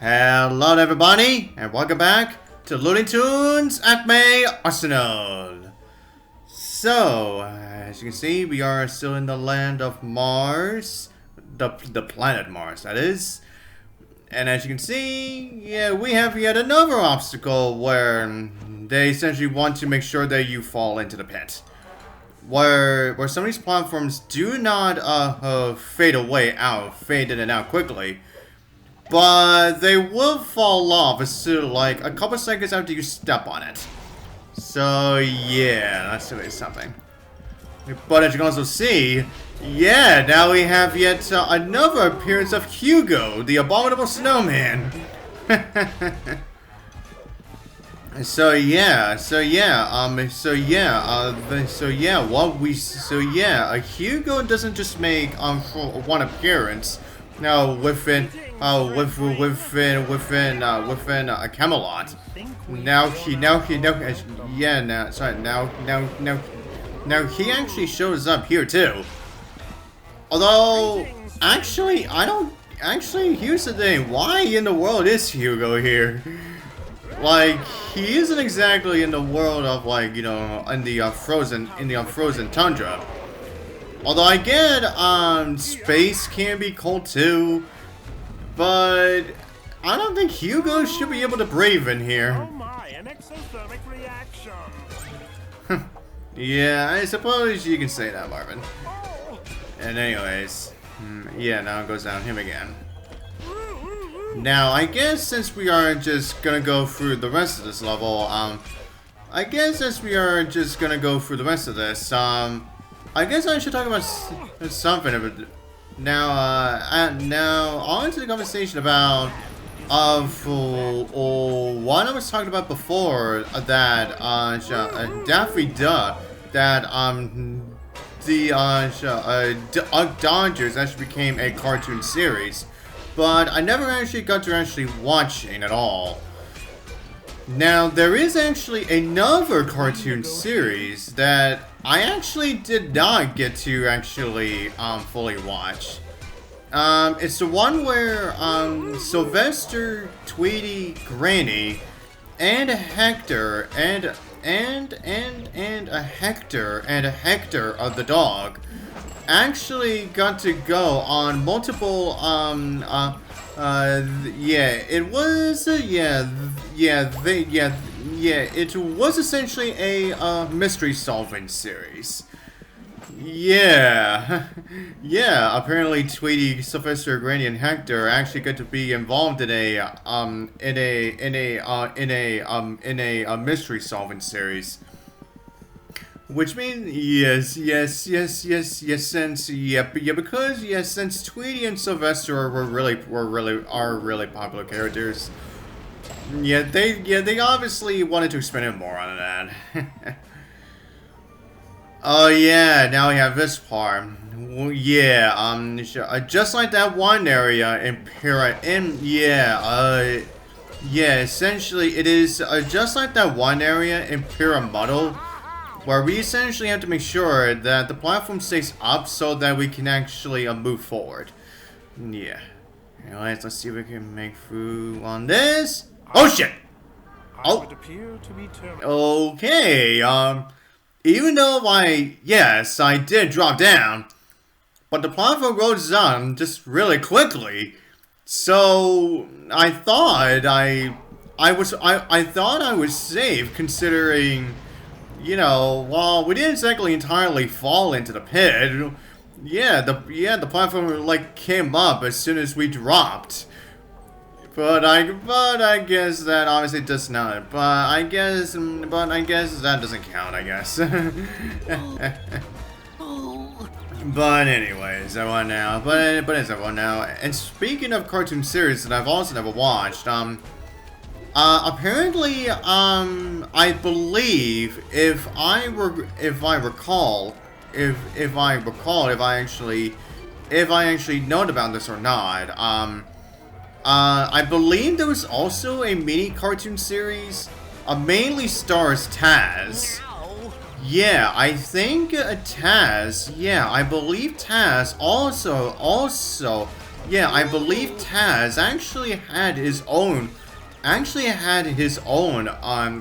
Hello everybody, and welcome back to Looney Tunes ACME Arsenal. So, as you can see, we are still in the land of Mars. The planet Mars, that is. And as you can see, yeah, we have yet another obstacle where they essentially want to make sure that you fall into the pit. Where some of these platforms do not fade in and out quickly. But they will fall off as soon, like, a couple seconds after you step on it. So, yeah, that's really something. But as you can also see, yeah, now we have yet another appearance of Hugo, the Abominable Snowman. Hugo doesn't just make one appearance. No, within a Camelot. Now he actually shows up here too. Although, actually, here's the thing. Why in the world is Hugo here? Like, he isn't exactly in the world of, like, you know, in the frozen tundra. Although I get, space can be cold too, but I don't think Hugo should be able to breathe in here. Oh my, an exothermic reaction. Yeah, I suppose you can say that, Marvin. And anyways, yeah, now it goes down him again. Now, I guess since we are just gonna go through the rest of this level, I guess I guess I should talk about something. Now on to the conversation about what I was talking about before, that Daffy Dodgers actually became a cartoon series, but I never actually got to actually watching at all. Now, there is actually another cartoon series that I actually did not get to actually fully watch. It's the one where Sylvester, Tweety, Granny, and Hector and a Hector of the dog actually got to go on multiple it was essentially a mystery solving series. Yeah, yeah. Apparently, Tweety, Sylvester, Granny, and Hector actually get to be involved in a mystery solving series. Which means since Tweety and Sylvester are really popular characters. Yeah, they obviously wanted to expand more on that. Oh yeah, now we have this part. Yeah, just like that one area in essentially it is just like that one area in Pyramidal, where we essentially have to make sure that the platform stays up so that we can actually move forward. Yeah. Anyways, let's see if we can make through on this. Oh shit! Oh. Okay, even though I did drop down, but the platform goes on just really quickly. So I thought I was safe, considering, you know, while we didn't exactly entirely fall into the pit. Yeah, the platform like came up as soon as we dropped. But I guess that obviously does not. But I guess that doesn't count, I guess. But anyways, I want now. But it's everyone now. And speaking of cartoon series that I've also never watched, apparently, I believe if I actually know about this or not, I believe there was also a mini cartoon series, mainly stars Taz. Yeah, I think Taz, yeah, I believe Taz also yeah, I believe Taz actually had his own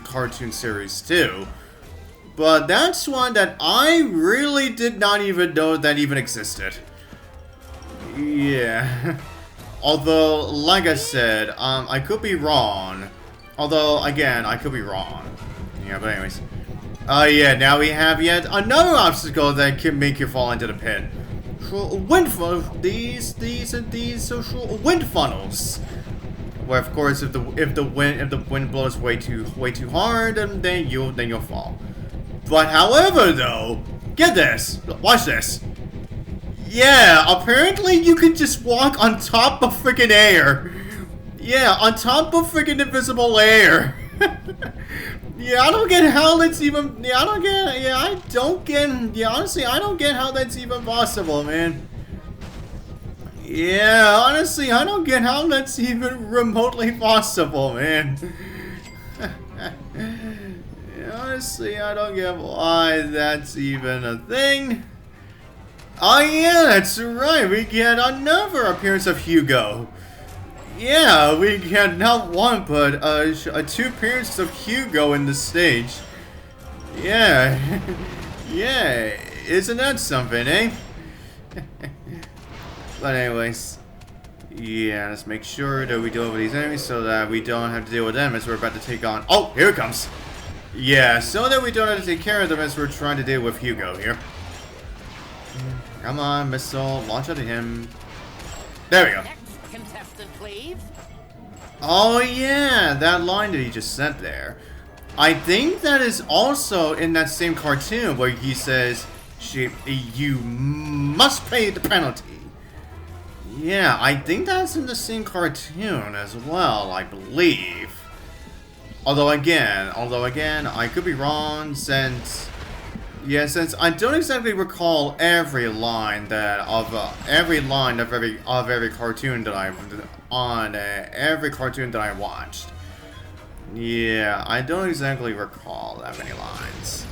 cartoon series too. But that's one that I really did not even know that even existed. Yeah. Although, like I said, I could be wrong. Although, again, I could be wrong. Yeah, but anyways. Yeah, now we have yet another obstacle that can make you fall into the pit. Wind funnels. These wind funnels. Where, of course, if the wind blows way too hard, then you'll fall. But however, though, get this. Watch this. Yeah, apparently you can just walk on top of freaking air. Yeah, on top of freaking invisible air. Yeah, I don't get how that's even. Yeah, honestly, I don't get how that's even possible, man. Yeah, honestly, I don't get how that's even remotely possible, man. Yeah, honestly, I don't get why that's even a thing. Oh yeah, that's right, we get another appearance of Hugo. Yeah, we get not one, but two appearances of Hugo in the stage. Yeah. Yeah, isn't that something, eh? But anyways, yeah, let's make sure that we deal with these enemies so that we don't have to deal with them as we're about to take on... Oh, here it comes! Yeah, so that we don't have to take care of them as we're trying to deal with Hugo here. Come on, missile, launch at him. There we go. Next contestant, please. Oh yeah, that line that he just sent there. I think that is also in that same cartoon where he says, you must pay the penalty. Yeah, I think that's in the same cartoon as well, I believe. Although again, I could be wrong since I don't exactly recall every line of every cartoon that every cartoon that I watched. Yeah, I don't exactly recall that many lines.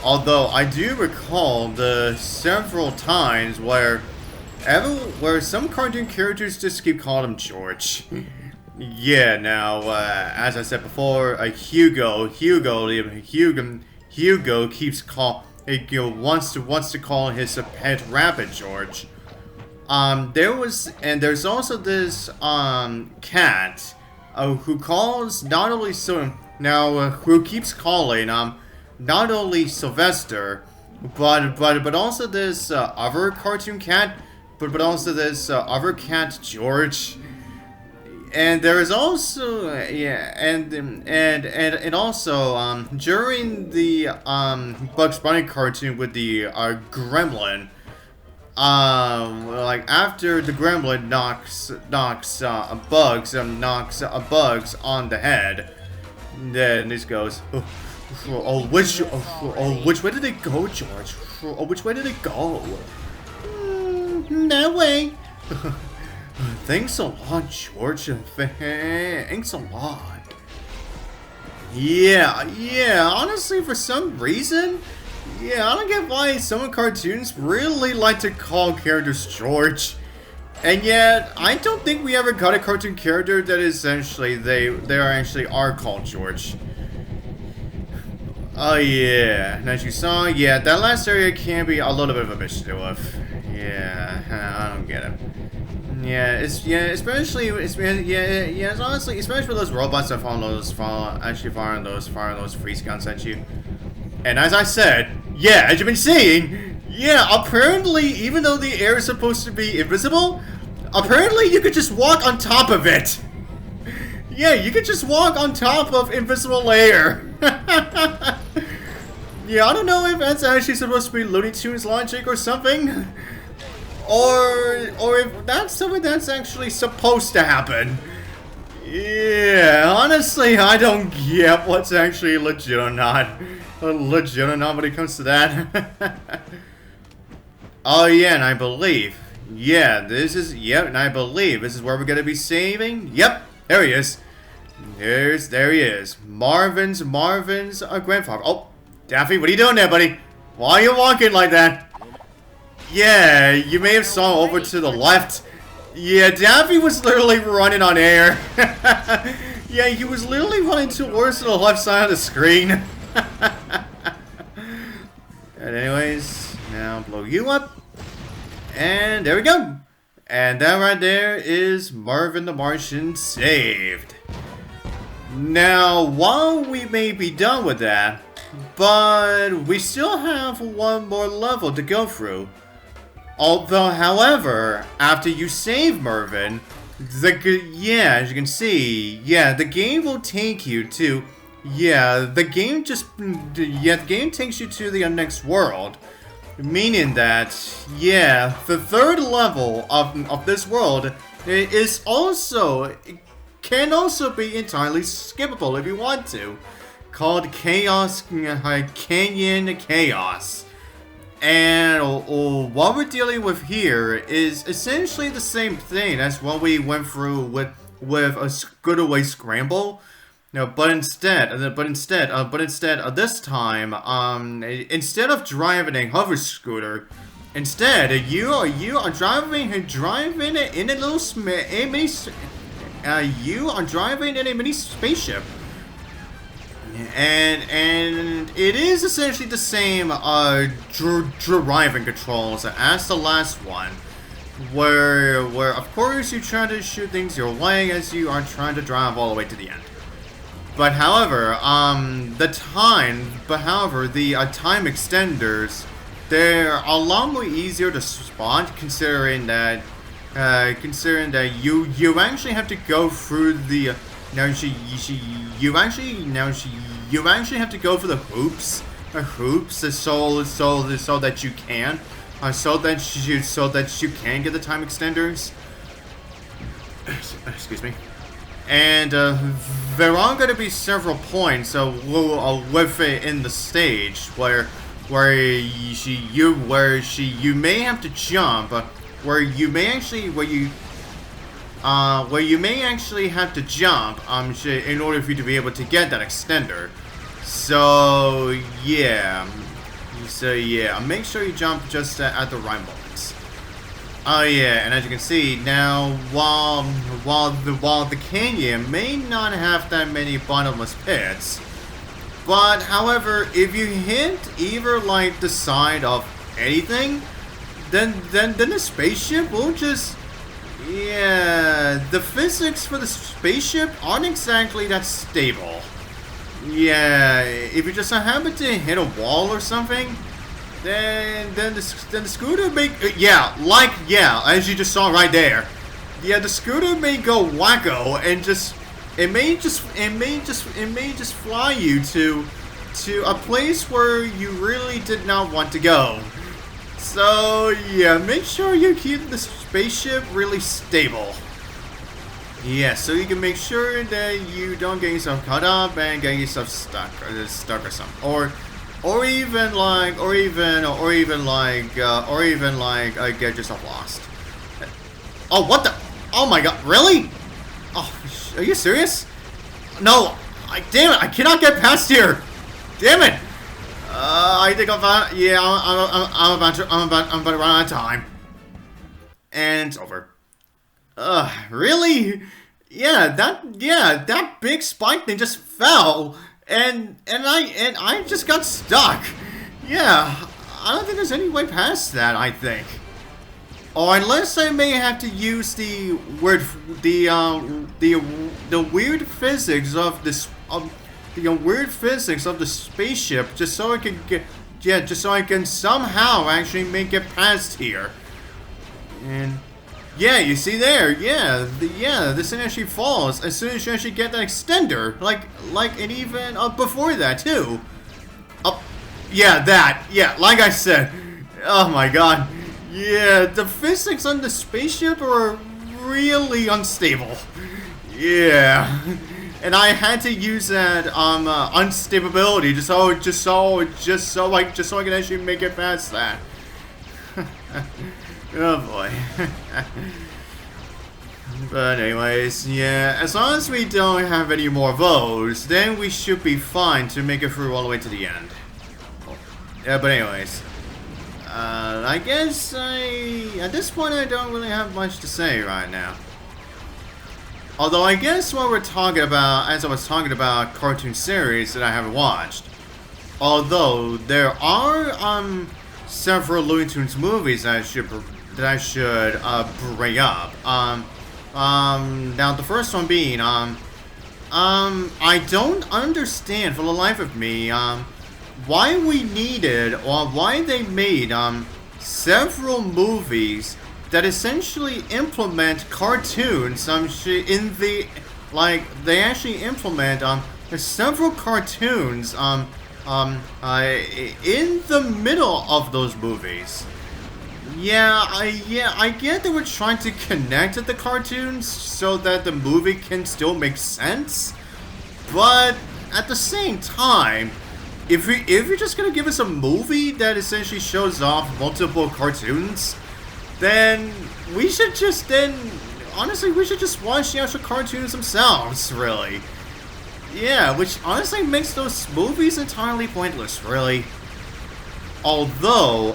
Although I do recall the several times where some cartoon characters just keep calling him George. Yeah, now as I said before, Hugo keeps wants to call his pet rabbit George. There's also this cat who calls not only who keeps calling not only Sylvester but also this other cartoon cat but also this other cat George. And there is also and also during the Bugs Bunny cartoon with the gremlin, like after the gremlin knocks Bugs on the head, then this goes, which way did it go, George? Which way did it go? That way. Thanks a lot, George. Thanks a lot. Yeah, honestly, for some reason, I don't get why some cartoons really like to call characters George. And yet, I don't think we ever got a cartoon character that essentially they are called George. Oh yeah, and as you saw, that last area can be a little bit of a bitch to deal with. Yeah, I don't get it. It's honestly, especially for those robots that firing those freeze guns at you. And as I said, as you've been seeing, apparently, even though the air is supposed to be invisible, apparently you could just walk on top of it. Yeah, you could just walk on top of invisible air. Yeah, I don't know if that's actually supposed to be Looney Tunes logic or something. Or if that's something that's actually supposed to happen. Yeah, honestly, I don't get what's actually legit or not. Legit or not when it comes to that. Oh yeah, and I believe. And I believe this is where we're gonna be saving. Yep, there he is. There he is. Marvin's grandfather. Oh, Daffy, what are you doing there, buddy? Why are you walking like that? Yeah, you may have saw over to the left. Yeah, Daffy was literally running on air. Yeah, he was literally running towards the left side of the screen. And anyways, now blow you up. And there we go. And that right there is Marvin the Martian saved. Now, while we may be done with that, but we still have one more level to go through. Although, however, after you save Mervin, as you can see, the game will take you to, the game takes you to the next world. Meaning that, the third level of this world is also, can also be entirely skippable if you want to. Called Chaos, Canyon Chaos. And what we're dealing with here is essentially the same thing as what we went through with a Scooterway Scramble. No, but instead of this time, instead of driving a hover scooter, instead you are driving in a little mini spaceship. And it is essentially the same driving controls as the last one, where of course you try to shoot things your way as you are trying to drive all the way to the end. But however, the time extenders, they're a lot more easier to spot, considering that you actually have to go through the you actually have to go for the hoops so that you can get the time extenders. Excuse me. And there are going to be several points with it in the stage where you may have to jump, where you may actually have to jump in order for you to be able to get that extender. So make sure you jump just at the right moments. Oh yeah, and as you can see now, while the canyon may not have that many bottomless pits, but however, if you hit either like the side of anything, then the spaceship will just the physics for the spaceship aren't exactly that stable. Yeah, if you just happen to hit a wall or something, then the scooter may as you just saw right there. Yeah, the scooter may go wacko and it may just fly you to a place where you really did not want to go. So yeah, make sure you keep the spaceship really stable. Yeah, so you can make sure that you don't get yourself caught up and get yourself stuck or something, or even get yourself lost. Oh, what the? Oh my God, really? Oh, are you serious? No, damn it, I cannot get past here. Damn it. I think I'm about to run out of time. And it's over. Really? Yeah, that big spike thing just fell, and I just got stuck. Yeah, I don't think there's any way past that, I think. Or unless I may have to use the weird physics of this weird physics of the spaceship, just so I can somehow actually make it past here. And yeah, you see there, this thing actually falls as soon as you actually get that extender, and even before that too. Like I said, oh my God, yeah, the physics on the spaceship are really unstable. Yeah. And I had to use that unstability just so I can actually make it past that. Oh boy. But anyways, yeah, as long as we don't have any more votes, then we should be fine to make it through all the way to the end. Yeah, but anyways, I guess at this point I don't really have much to say right now. Although I guess what we're talking about, as I was talking about cartoon series that I haven't watched. Although there are several Looney Tunes movies that I should bring up. Now the first one being I don't understand for the life of me why we needed or why they made several movies that essentially implement cartoons in the they actually implement several cartoons in the middle of those movies. Yeah, I get they were trying to connect the cartoons so that the movie can still make sense, but at the same time, if you're just gonna give us a movie that essentially shows off multiple cartoons, then honestly, we should just watch the actual cartoons themselves, really. Yeah, which honestly makes those movies entirely pointless, really. Although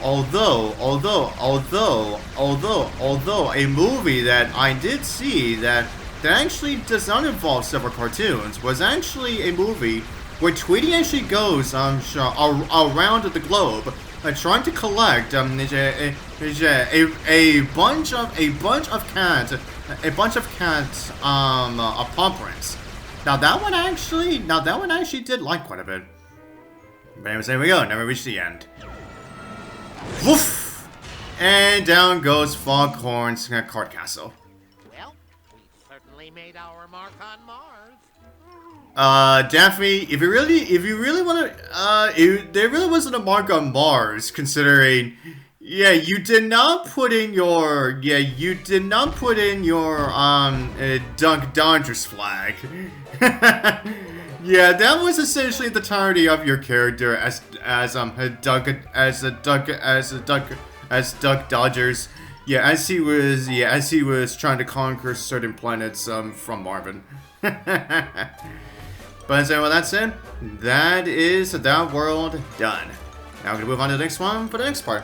a movie that I did see that actually does not involve several cartoons was actually a movie where Tweety actually goes around the globe trying to collect a bunch of cat paw prints. Now that one actually did like quite a bit. But anyways, there we go. Never reached the end. Woof! And down goes Foghorn's card castle. Well, we certainly made our mark on Mars. Daffy, if you really want to, there really wasn't a mark on Mars, considering, you did not put in your, Dunk Dodgers flag. Yeah, that was essentially the entirety of your character as Duck Dodgers. Yeah, as he was trying to conquer certain planets from Marvin. But so with that said, that is that world done. Now we're gonna move on to the next one for the next part.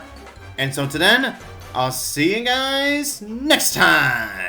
And so until then, I'll see you guys next time.